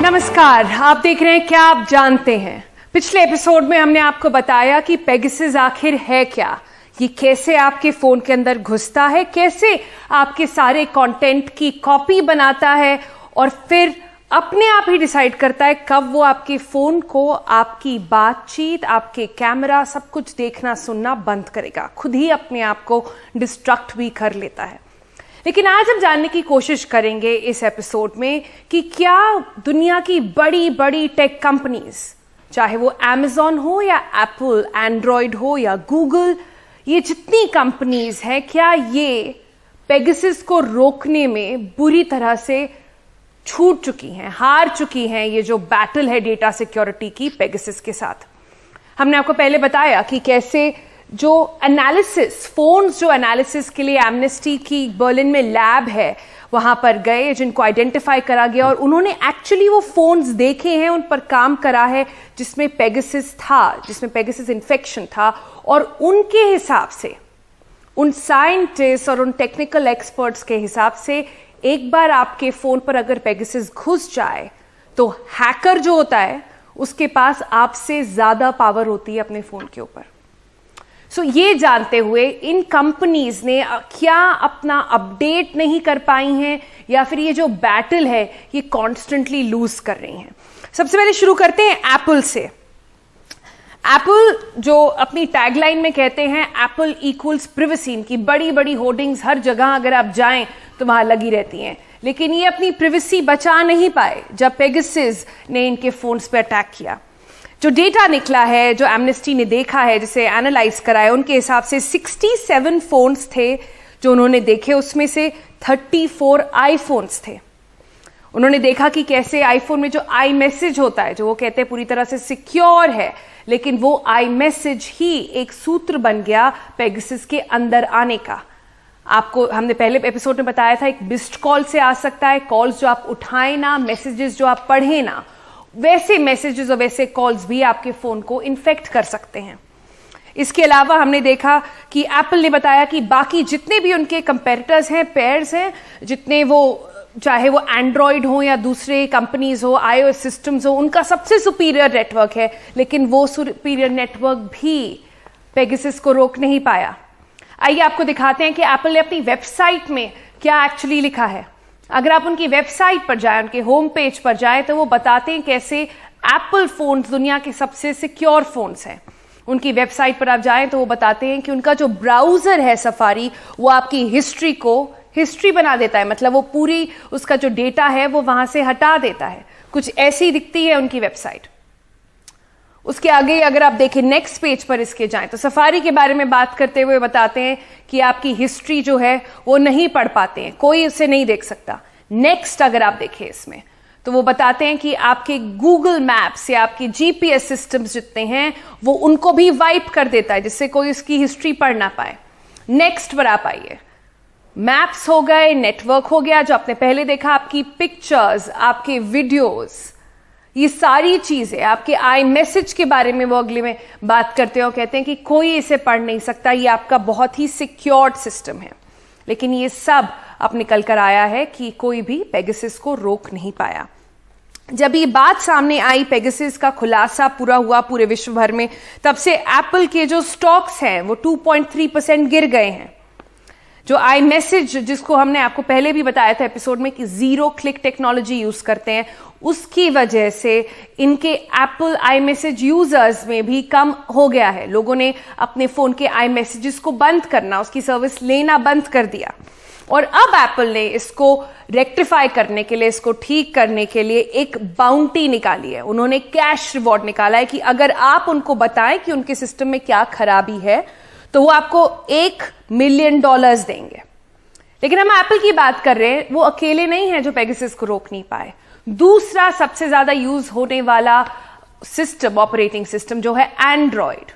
नमस्कार, आप देख रहे हैं क्या आप जानते हैं। पिछले एपिसोड में हमने आपको बताया कि पेगासस आखिर है क्या, ये कैसे आपके फोन के अंदर घुसता है, कैसे आपके सारे कंटेंट की कॉपी बनाता है और फिर अपने आप ही डिसाइड करता है कब वो आपके फोन को आपकी बातचीत, आपके कैमरा, सब कुछ देखना सुनना बंद करेगा, खुद ही अपने आप को डिस्ट्रक्ट भी कर लेता है। लेकिन आज हम जानने की कोशिश करेंगे इस एपिसोड में कि क्या दुनिया की बड़ी बड़ी टेक कंपनीज, चाहे वो Amazon हो या एप्पल, एंड्रॉयड हो या गूगल, ये जितनी कंपनीज हैं, क्या ये पेगासस को रोकने में बुरी तरह से छूट चुकी हैं, हार चुकी हैं ये जो बैटल है डेटा सिक्योरिटी की पेगासस के साथ। हमने आपको पहले बताया कि कैसे जो एनालिसिस, फोन्स जो एनालिसिस के लिए एमनेस्टी की बर्लिन में लैब है, वहां पर गए, जिनको आइडेंटिफाई करा गया और उन्होंने एक्चुअली वो फोन्स देखे हैं, उन पर काम करा है जिसमें पेगासस था, जिसमें पेगासस इन्फेक्शन था, और उनके हिसाब से, उन साइंटिस्ट और उन टेक्निकल एक्सपर्ट्स के हिसाब से एक बार आपके फोन पर अगर पेगासस घुस जाए तो हैकर जो होता है उसके पास आपसे ज्यादा पावर होती है अपने फोन के ऊपर। सो ये जानते हुए इन कंपनीज ने क्या अपना अपडेट नहीं कर पाई हैं या फिर ये जो बैटल है ये कॉन्स्टेंटली लूज कर रही हैं। सबसे पहले शुरू करते हैं एप्पल से। एप्पल जो अपनी टैगलाइन में कहते हैं एप्पल इक्वल्स प्रिवेसी, इनकी बड़ी बड़ी होर्डिंग्स हर जगह अगर आप जाएं तो वहां लगी रहती हैं, लेकिन ये अपनी प्रिवेसी बचा नहीं पाए जब पेगासस ने इनके फोन्स पे अटैक किया। जो डेटा निकला है, जो एमनेस्टी ने देखा है, जिसे एनालाइज कराया, उनके हिसाब से 67 फोन्स थे जो उन्होंने देखे, उसमें से 34 आईफोन्स थे। उन्होंने देखा कि कैसे आईफोन में जो आई मैसेज होता है, जो वो कहते हैं पूरी तरह से सिक्योर है, लेकिन वो आई मैसेज ही एक सूत्र बन गया पेगासस के अंदर आने का। आपको हमने पहले एपिसोड में बताया था, एक मिस्ड कॉल से आ सकता है, कॉल्स जो आप उठाएं ना, मैसेजेस जो आप पढ़ें ना, वैसे मैसेजेस और वैसे कॉल्स भी आपके फोन को इन्फेक्ट कर सकते हैं। इसके अलावा हमने देखा कि एप्पल ने बताया कि बाकी जितने भी उनके कंपेटिटर्स हैं, पेयर्स हैं, जितने वो, चाहे वो एंड्रॉयड हो या दूसरे कंपनीज हो, iOS सिस्टम्स हो, उनका सबसे सुपीरियर नेटवर्क है, लेकिन वो सुपीरियर नेटवर्क भी पेगासस को रोक नहीं पाया। आइए आपको दिखाते हैं कि एप्पल ने अपनी वेबसाइट में क्या एक्चुअली लिखा है। अगर आप उनकी वेबसाइट पर जाएं, उनके होम पेज पर जाएं, तो वो बताते हैं कैसे एप्पल फोन्स दुनिया के सबसे सिक्योर फोन्स हैं। उनकी वेबसाइट पर आप जाएं तो वो बताते हैं कि उनका जो ब्राउजर है सफारी, वो आपकी हिस्ट्री को हिस्ट्री बना देता है, मतलब वो पूरी उसका जो डेटा है वो वहां से हटा देता है। कुछ ऐसी दिखती है उनकी वेबसाइट। उसके आगे अगर आप देखें, नेक्स्ट पेज पर इसके जाएं तो सफारी के बारे में बात करते हुए बताते हैं कि आपकी हिस्ट्री जो है वो नहीं पढ़ पाते हैं, कोई उसे नहीं देख सकता। नेक्स्ट अगर आप देखें इसमें तो वो बताते हैं कि आपके गूगल मैप्स या आपके जीपीएस सिस्टम्स जितने हैं वो उनको भी वाइप कर देता है, जिससे कोई उसकी हिस्ट्री पढ़ ना पाए। नेक्स्ट पर आप आइए, मैप्स हो गए, नेटवर्क हो गया, जो आपने पहले देखा, आपकी पिक्चर्स, आपके वीडियोस, ये सारी चीजें, आपके आई मैसेज के बारे में वो अगले में बात करते हैं और कहते हैं कि कोई इसे पढ़ नहीं सकता, ये आपका बहुत ही सिक्योर्ड सिस्टम है। लेकिन ये सब अब निकल कर आया है कि कोई भी पेगासस को रोक नहीं पाया। जब ये बात सामने आई, पेगासस का खुलासा पूरा हुआ पूरे विश्व भर में, तब से एप्पल के जो स्टॉक्स हैं वो 2.3% गिर गए हैं। जो आई मैसेज, जिसको हमने आपको पहले भी बताया था एपिसोड में कि जीरो क्लिक टेक्नोलॉजी यूज करते हैं, उसकी वजह से इनके एप्पल आई मैसेज यूजर्स में भी कम हो गया है। लोगों ने अपने फोन के आई मैसेजेस को बंद करना, उसकी सर्विस लेना बंद कर दिया। और अब एप्पल ने इसको रेक्टिफाई करने के लिए, इसको ठीक करने के लिए एक बाउंटी निकाली है। उन्होंने कैश रिवॉर्ड निकाला है कि अगर आप उनको बताएं कि उनके सिस्टम में क्या खराबी है तो वो आपको $1 मिलियन देंगे। लेकिन हम एप्पल की बात कर रहे हैं, वो अकेले नहीं है जो पेगासस को रोक नहीं पाए। दूसरा सबसे ज्यादा यूज होने वाला सिस्टम, ऑपरेटिंग सिस्टम जो है एंड्रॉयड,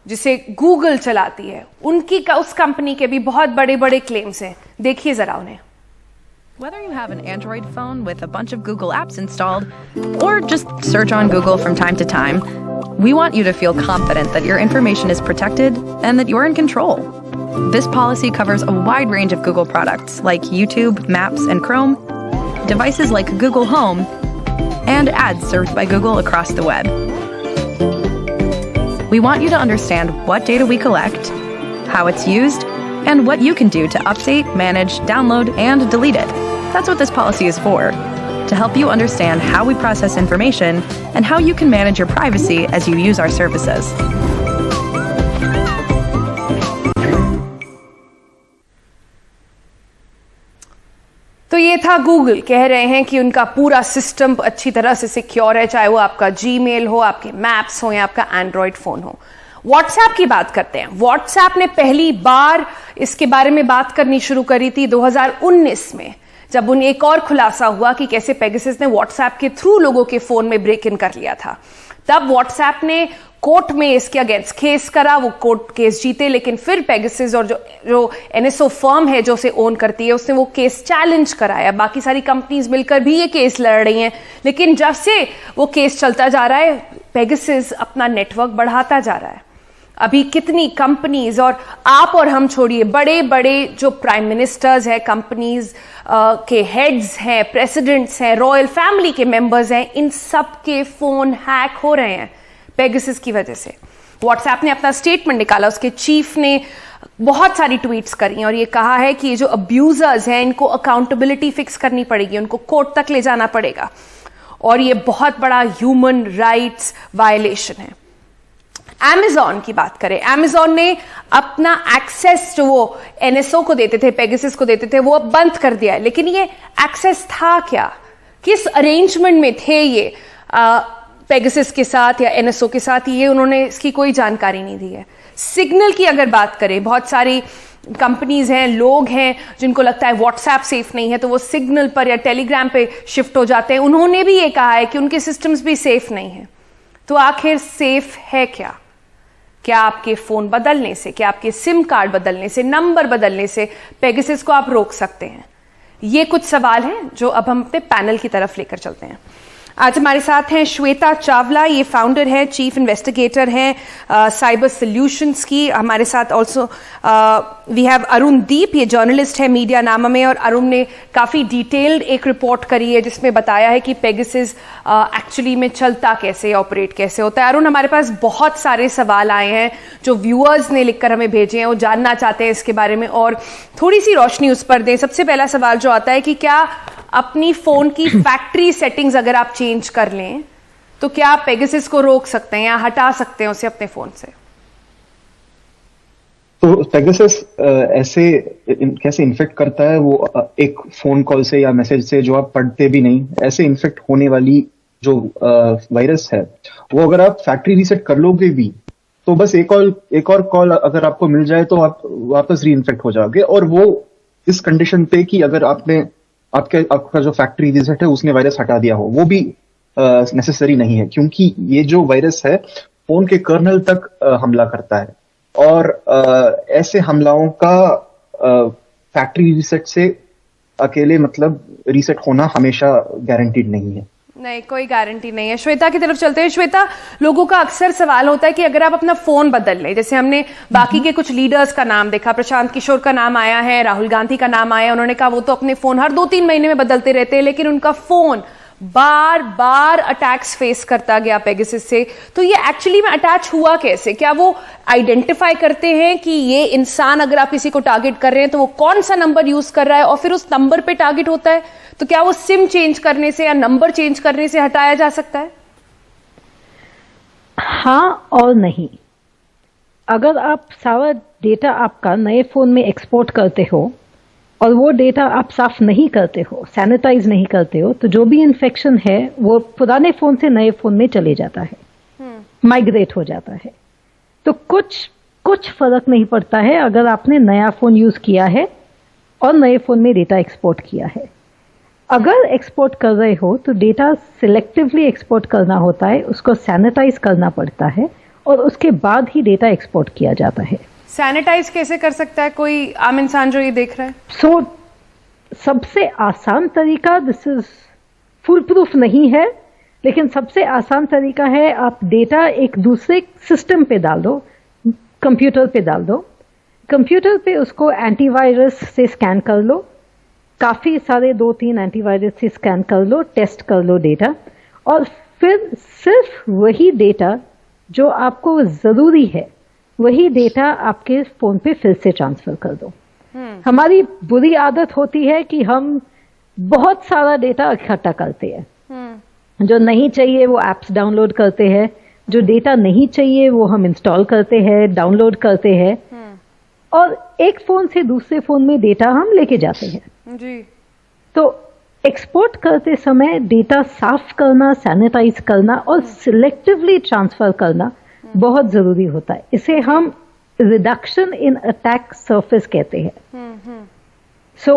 जिसे गूगल चलाती है, उनकी उस कंपनी के भी बहुत बड़े बड़े क्लेम्स हैं। देखिए जरा उन्हें। Whether you have an Android phone with a bunch of Google apps installed, or just search on Google from time to time, we want you to feel confident that your information is protected and that you're in control. This policy covers a wide range of Google products like YouTube, Maps, and Chrome, devices like Google Home, and ads served by Google across the web. We want you to understand what data we collect, how it's used, and what you can do to update, manage, download, and delete it. That's what this policy is for, to help you understand how we process information and how you can manage your privacy as you use our services. तो ये था Google कह रहे हैं कि उनका पूरा system अच्छी तरह से सिक्योर है, चाहे वो आपका जीमेल हो, आपके मैप्स हो या आपका एंड्रॉयड फोन हो। व्हाट्सएप की बात करते हैं। व्हाट्सएप ने पहली बार इसके बारे में बात करनी शुरू करी थी 2019 में, जब उन्हें एक और खुलासा हुआ कि कैसे पेगासस ने व्हाट्सएप के थ्रू लोगों के फोन में ब्रेक इन कर लिया था। तब व्हाट्सएप ने कोर्ट में इसके अगेंस्ट केस करा, वो कोर्ट केस जीते, लेकिन फिर पेगासस और जो एनएसओ फर्म है जो उसे ओन करती है, उसने वो केस चैलेंज कराया। बाकी सारी कंपनीज मिलकर भी ये केस लड़ रही हैं, लेकिन जब से वो केस चलता जा रहा है, पेगासस अपना नेटवर्क बढ़ाता जा रहा है। अभी कितनी कंपनीज, और आप और हम छोड़िए, बड़े बड़े जो प्राइम मिनिस्टर्स हैं, कंपनीज के हेड्स हैं, प्रेसिडेंट्स हैं, रॉयल फैमिली के मेंबर्स हैं, इन सब के फोन हैक हो रहे हैं पेगासस की वजह से। व्हाट्सएप ने अपना स्टेटमेंट निकाला, उसके चीफ ने बहुत सारी ट्वीट्स करी और ये कहा है कि ये जो अब्यूजर्स हैं इनको अकाउंटेबिलिटी फिक्स करनी पड़ेगी, उनको कोर्ट तक ले जाना पड़ेगा, और ये बहुत बड़ा ह्यूमन राइट्स वायलेशन है। Amazon की बात करें, Amazon ने अपना एक्सेस जो वो एनएसओ को देते थे, पेगासस को देते थे, वो अब बंद कर दिया है। लेकिन ये एक्सेस था क्या, किस अरेंजमेंट में थे ये पेगासस के साथ या एनएसओ के साथ, ये उन्होंने इसकी कोई जानकारी नहीं दी है। सिग्नल की अगर बात करें, बहुत सारी कंपनीज हैं, लोग हैं जिनको लगता है व्हाट्सएप सेफ नहीं है, तो वो सिग्नल पर या टेलीग्राम पे शिफ्ट हो जाते हैं। उन्होंने भी ये कहा है कि उनके सिस्टम्स भी सेफ नहीं है। तो आखिर सेफ है क्या? क्या आपके फोन बदलने से, क्या आपके सिम कार्ड बदलने से, नंबर बदलने से पेगासस को आप रोक सकते हैं? ये कुछ सवाल हैं जो अब हम अपने पैनल की तरफ लेकर चलते हैं। आज हमारे साथ हैं श्वेता चावला, ये फाउंडर है, चीफ इन्वेस्टिगेटर हैं साइबर सॉल्यूशंस की। हमारे साथ ऑल्सो वी हैव अरुण दीप, ये जर्नलिस्ट है मीडिया नामा में, और अरुण ने काफी डिटेल्ड एक रिपोर्ट करी है जिसमें बताया है कि पेगासस एक्चुअली में चलता कैसे, ऑपरेट कैसे होता है। अरुण, हमारे पास बहुत सारे सवाल आए हैं जो व्यूअर्स ने लिखकर हमें भेजे हैं, वो जानना चाहते हैं इसके बारे में और थोड़ी सी रोशनी उस पर दें। सबसे पहला सवाल जो आता है कि क्या अपनी फोन की फैक्ट्री सेटिंग्स अगर आप चेंज कर लें तो क्या आप पेगासस को रोक सकते हैं या हटा सकते हैं उसे अपने फोन से? तो पेगासस ऐसे कैसे इन्फेक्ट करता है, वो एक फोन कॉल से या मैसेज से जो आप पढ़ते भी नहीं, ऐसे इन्फेक्ट होने वाली जो वायरस है, वो अगर आप फैक्ट्री रीसेट कर लोगे भी तो बस एक और कॉल अगर आपको मिल जाए तो आप वापस री इन्फेक्ट हो जाओगे। और वो इस कंडीशन पे कि अगर आपका जो फैक्ट्री रीसेट है उसने वायरस हटा दिया हो, वो भी नेसेसरी नहीं है, क्योंकि ये जो वायरस है फोन के कर्नल तक हमला करता है, और ऐसे हमलाओं का फैक्ट्री रीसेट से अकेले मतलब रीसेट होना हमेशा गारंटीड नहीं है। नहीं, कोई गारंटी नहीं है। श्वेता की तरफ चलते हैं। श्वेता, लोगों का अक्सर सवाल होता है कि अगर आप अपना फोन बदल लें, जैसे हमने बाकी के कुछ लीडर्स का नाम देखा, प्रशांत किशोर का नाम आया है, राहुल गांधी का नाम आया, उन्होंने कहा वो तो अपने फोन हर 2-3 महीने में बदलते रहते हैं, लेकिन उनका फोन बार बार अटैक्स फेस करता गया पेगासस से। तो ये एक्चुअली में अटैच हुआ कैसे? क्या वो आइडेंटिफाई करते हैं कि ये इंसान, अगर आप किसी को टारगेट कर रहे हैं तो वो कौन सा नंबर यूज कर रहा है और फिर उस नंबर पे टारगेट होता है? तो क्या वो सिम चेंज करने से या नंबर चेंज करने से हटाया जा सकता है? हाँ और नहीं। अगर आप सारा डेटा आपका नए फोन में एक्सपोर्ट करते हो और वो डेटा आप साफ नहीं करते हो, सैनिटाइज नहीं करते हो, तो जो भी इन्फेक्शन है वो पुराने फोन से नए फोन में चले जाता है, माइग्रेट हो जाता है। तो कुछ फर्क नहीं पड़ता है अगर आपने नया फोन यूज किया है और नए फोन में डेटा एक्सपोर्ट किया है। अगर एक्सपोर्ट कर रहे हो तो डेटा सिलेक्टिवली एक्सपोर्ट करना होता है, उसको सैनिटाइज करना पड़ता है और उसके बाद ही डेटा एक्सपोर्ट किया जाता है। सैनिटाइज कैसे कर सकता है कोई आम इंसान जो ये देख रहा है? सबसे आसान तरीका, दिस इज फुल प्रूफ नहीं है, लेकिन सबसे आसान तरीका है आप डेटा एक दूसरे सिस्टम पे डाल दो, कंप्यूटर पे डाल दो, कंप्यूटर पे उसको एंटीवायरस से स्कैन कर लो, काफी सारे 2-3 एंटीवायरस से स्कैन कर लो, टेस्ट कर लो डेटा, और फिर सिर्फ वही डेटा जो आपको जरूरी है वही डेटा आपके फोन पे फिर से ट्रांसफर कर दो। हमारी बुरी आदत होती है कि हम बहुत सारा डेटा इकट्ठा करते हैं। जो नहीं चाहिए वो एप्स डाउनलोड करते हैं, जो डेटा नहीं चाहिए वो हम इंस्टॉल करते हैं, डाउनलोड करते हैं, और एक फोन से दूसरे फोन में डेटा हम लेके जाते हैं जी। तो एक्सपोर्ट करते समय डेटा साफ करना, सैनिटाइज करना और सिलेक्टिवली ट्रांसफर करना बहुत जरूरी होता है। इसे हम रिडक्शन इन अटैक सरफेस कहते हैं। सो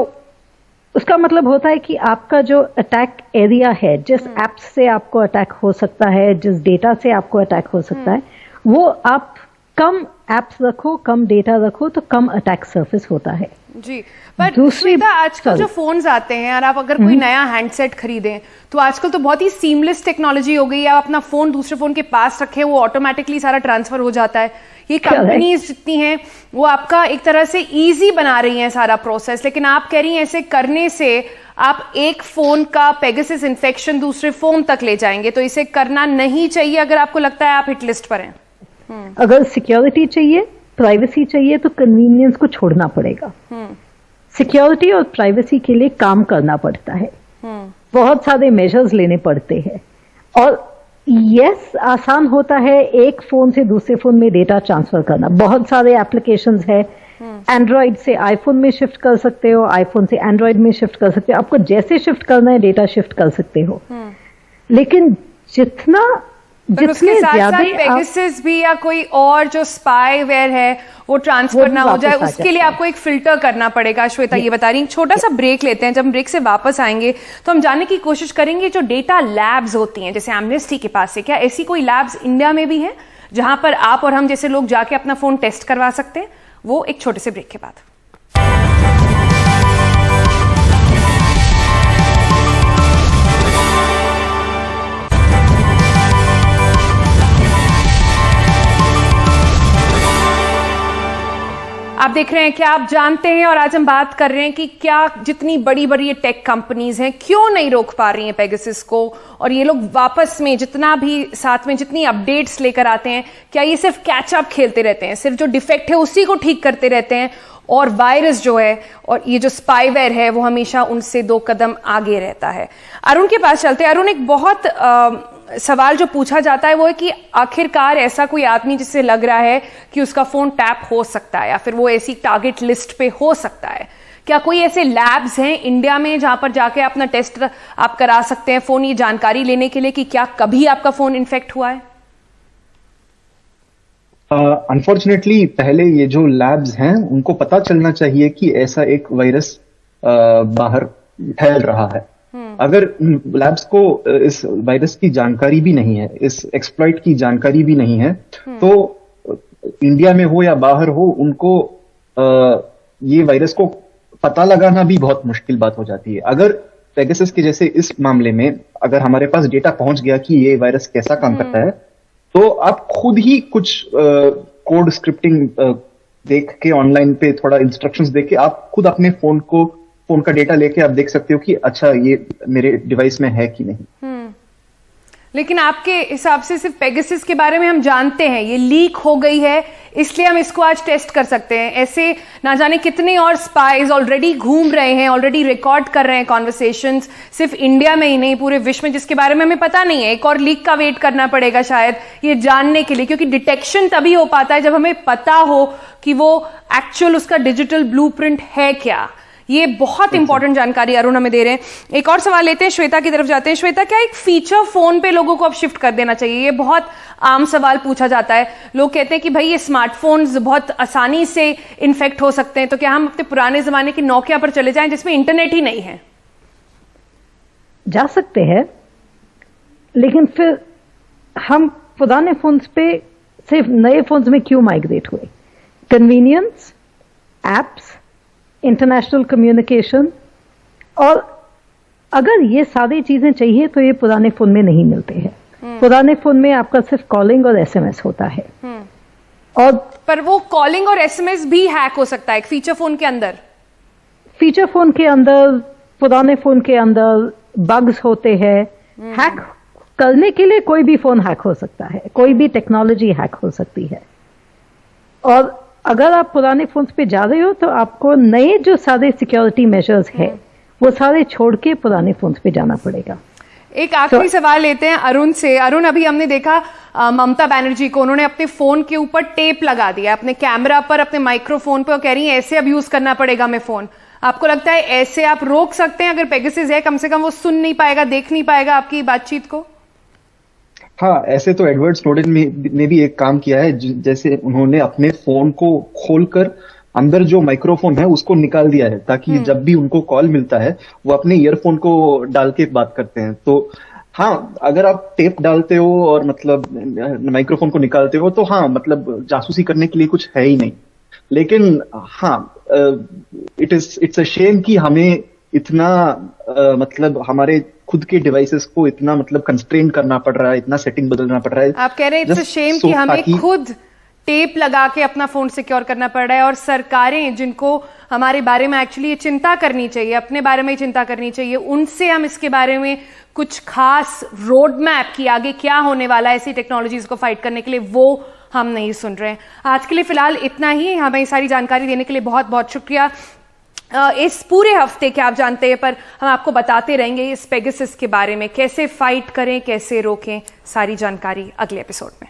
उसका मतलब होता है कि आपका जो अटैक एरिया है, जिस ऐप से आपको अटैक हो सकता है, जिस डेटा से आपको अटैक हो सकता है, वो आप कम एप्स रखो, कम डेटा रखो तो कम अटैक सरफेस होता है जी। पर दूसरी श्वेता, आजकल जो फोन्स आते हैं और आप अगर कोई नया हैंडसेट खरीदें तो आजकल तो बहुत ही सीमलेस टेक्नोलॉजी हो गई है। आप अपना फोन दूसरे फोन के पास रखें, वो ऑटोमेटिकली सारा ट्रांसफर हो जाता है। ये कंपनीज जितनी हैं वो आपका एक तरह से इजी बना रही हैं सारा प्रोसेस, लेकिन आप कह रही हैं ऐसे करने से आप एक फोन का पेगासस इन्फेक्शन दूसरे फोन तक ले जाएंगे, तो इसे करना नहीं चाहिए अगर आपको लगता है आप हिट लिस्ट पर हैं। अगर सिक्योरिटी चाहिए, प्राइवेसी चाहिए तो कन्वीनियंस को छोड़ना पड़ेगा। सिक्योरिटी और प्राइवेसी के लिए काम करना पड़ता है, बहुत सारे मेजर्स लेने पड़ते हैं, और यस आसान होता है एक फोन से दूसरे फोन में डेटा ट्रांसफर करना। बहुत सारे एप्लीकेशंस है, एंड्रॉइड से आईफोन में शिफ्ट कर सकते हो, आईफोन से एंड्रॉइड में शिफ्ट कर सकते हो, आपको जैसे शिफ्ट करना है डेटा शिफ्ट कर सकते हो। लेकिन जितने ज्यादा पेगासस भी या कोई और जो स्पाईवेयर है वो ट्रांसफर ना हो जाए, उसके लिए आपको एक फिल्टर करना पड़ेगा। श्वेता ये बता रही है। छोटा सा ब्रेक लेते हैं, जब हम ब्रेक से वापस आएंगे तो हम जानने की कोशिश करेंगे जो डेटा लैब्स होती हैं जैसे एमनेस्टी के पास से, क्या ऐसी कोई लैब्स इंडिया में भी हैं जहां पर आप और हम जैसे लोग जाके अपना फोन टेस्ट करवा सकते हैं? वो एक छोटे से ब्रेक के बाद। आप देख रहे हैं क्या आप जानते हैं, और आज हम बात कर रहे हैं कि क्या जितनी बड़ी बड़ी ये टेक कंपनीज हैं क्यों नहीं रोक पा रही हैं पेगासस को, और ये लोग वापस में जितना भी साथ में जितनी अपडेट्स लेकर आते हैं क्या ये सिर्फ कैचअप खेलते रहते हैं, सिर्फ जो डिफेक्ट है उसी को ठीक करते रहते हैं, और वायरस जो है और ये जो स्पाईवेयर है वो हमेशा उनसे 2 कदम आगे रहता है। अरुण के पास चलते हैं। अरुण, एक बहुत सवाल जो पूछा जाता है वो है कि आखिरकार ऐसा कोई आदमी जिससे लग रहा है कि उसका फोन टैप हो सकता है या फिर वो ऐसी टारगेट लिस्ट पे हो सकता है, क्या कोई ऐसे लैब्स हैं इंडिया में जहां पर जाके अपना टेस्ट आप करा सकते हैं फोन, ये जानकारी लेने के लिए कि क्या कभी आपका फोन इन्फेक्ट हुआ है? अनफॉर्चुनेटली पहले ये जो लैब्स हैं उनको पता चलना चाहिए कि ऐसा एक वायरस बाहर फैल रहा है। अगर लैब्स को इस वायरस की जानकारी भी नहीं है, इस एक्सप्लॉइट की जानकारी भी नहीं है, तो इंडिया में हो या बाहर हो उनको ये वायरस को पता लगाना भी बहुत मुश्किल बात हो जाती है। अगर पेगासस के जैसे इस मामले में अगर हमारे पास डेटा पहुंच गया कि ये वायरस कैसा काम करता है, तो आप खुद ही कुछ कोड स्क्रिप्टिंग देख के ऑनलाइन पे थोड़ा इंस्ट्रक्शंस देख के आप खुद अपने फोन का डेटा लेके आप देख सकते हो कि अच्छा ये मेरे डिवाइस में है कि नहीं। लेकिन आपके हिसाब से सिर्फ पेगासस के बारे में हम जानते हैं, ये लीक हो गई है इसलिए हम इसको आज टेस्ट कर सकते हैं। ऐसे ना जाने कितने और स्पाइज ऑलरेडी घूम रहे हैं, ऑलरेडी रिकॉर्ड कर रहे हैं कॉन्वर्सेशंस, सिर्फ इंडिया में ही नहीं पूरे विश्व में, जिसके बारे में हमें पता नहीं है। एक और लीक का वेट करना पड़ेगा शायद ये जानने के लिए, क्योंकि डिटेक्शन तभी हो पाता है जब हमें पता हो कि वो एक्चुअल उसका डिजिटल ब्लूप्रिंट है क्या। ये बहुत इंपॉर्टेंट जानकारी अरुण हमें दे रहे हैं। एक और सवाल लेते हैं, श्वेता की तरफ जाते हैं। श्वेता, क्या एक फीचर फोन पे लोगों को अब शिफ्ट कर देना चाहिए? ये बहुत आम सवाल पूछा जाता है। लोग कहते हैं कि भाई ये स्मार्टफोन्स बहुत आसानी से इन्फेक्ट हो सकते हैं, तो क्या हम अपने पुराने जमाने की नोकिया पर चले जाएं जिसमें इंटरनेट ही नहीं है? जा सकते हैं, लेकिन फिर हम पुराने फोन्स पे सिर्फ नए फोन्स में क्यों माइग्रेट हुए? कन्वीनियंस, एप्स, इंटरनेशनल कम्युनिकेशन, और अगर ये सारी चीजें चाहिए तो ये पुराने फोन में नहीं मिलते हैं। पुराने फोन में आपका सिर्फ कॉलिंग और एसएमएस होता है, और पर वो कॉलिंग और एसएमएस भी हैक हो सकता है एक फीचर फोन के अंदर। फीचर फोन के अंदर, पुराने फोन के अंदर बग्स होते हैं, हैक करने के लिए कोई भी फोन हैक हो सकता है, कोई भी टेक्नोलॉजी हैक हो सकती है। और अगर आप पुराने फोन्स पे जा रहे हो तो आपको नए जो सारे सिक्योरिटी मेजर्स है वो सारे छोड़ के पुराने फोन्स पे जाना पड़ेगा। एक आखिरी सवाल लेते हैं अरुण से। अरुण, अभी हमने देखा ममता बनर्जी को, उन्होंने अपने फोन के ऊपर टेप लगा दिया अपने कैमरा पर, अपने माइक्रोफोन पर, और कह रही है ऐसे अब यूज करना पड़ेगा हमें फोन। आपको लगता है ऐसे आप रोक सकते हैं? अगर पेगासस है, कम से कम वो सुन नहीं पाएगा, देख नहीं पाएगा आपकी बातचीत को। हाँ, ऐसे तो एडवर्ड स्नोडेन ने भी एक काम किया है, जैसे उन्होंने अपने फोन को खोलकर अंदर जो माइक्रोफोन है उसको निकाल दिया है, ताकि जब भी उनको कॉल मिलता है वो अपने ईयरफोन को डाल के बात करते हैं। तो हाँ, अगर आप टेप डालते हो और मतलब माइक्रोफोन को निकालते हो तो हाँ, मतलब जासूसी करने के लिए कुछ है ही नहीं। लेकिन हाँ, इट्स अ शेम कि हमें इतना मतलब हमारे खुद के डिवाइसेस को इतना मतलब कंस्ट्रेन करना पड़ रहा है, इतना सेटिंग बदलना पड़ रहा है। आप कह रहे हैं इट्स अ शेम कि हमें खुद टेप लगा के अपना फोन सिक्योर करना पड़ रहा है, और सरकारें जिनको हमारे बारे में एक्चुअली ये चिंता करनी चाहिए, अपने बारे में ही चिंता करनी चाहिए, उनसे हम इसके बारे में कुछ खास रोड मैप की आगे क्या होने वाला है ऐसी टेक्नोलॉजीज को फाइट करने के लिए, वो हम नहीं सुन रहे हैं। आज के लिए फिलहाल इतना ही। हमें सारी जानकारी देने के लिए बहुत बहुत शुक्रिया। इस पूरे हफ्ते क्या आप जानते हैं पर हम आपको बताते रहेंगे इस पेगासस के बारे में, कैसे फाइट करें, कैसे रोकें, सारी जानकारी अगले एपिसोड में।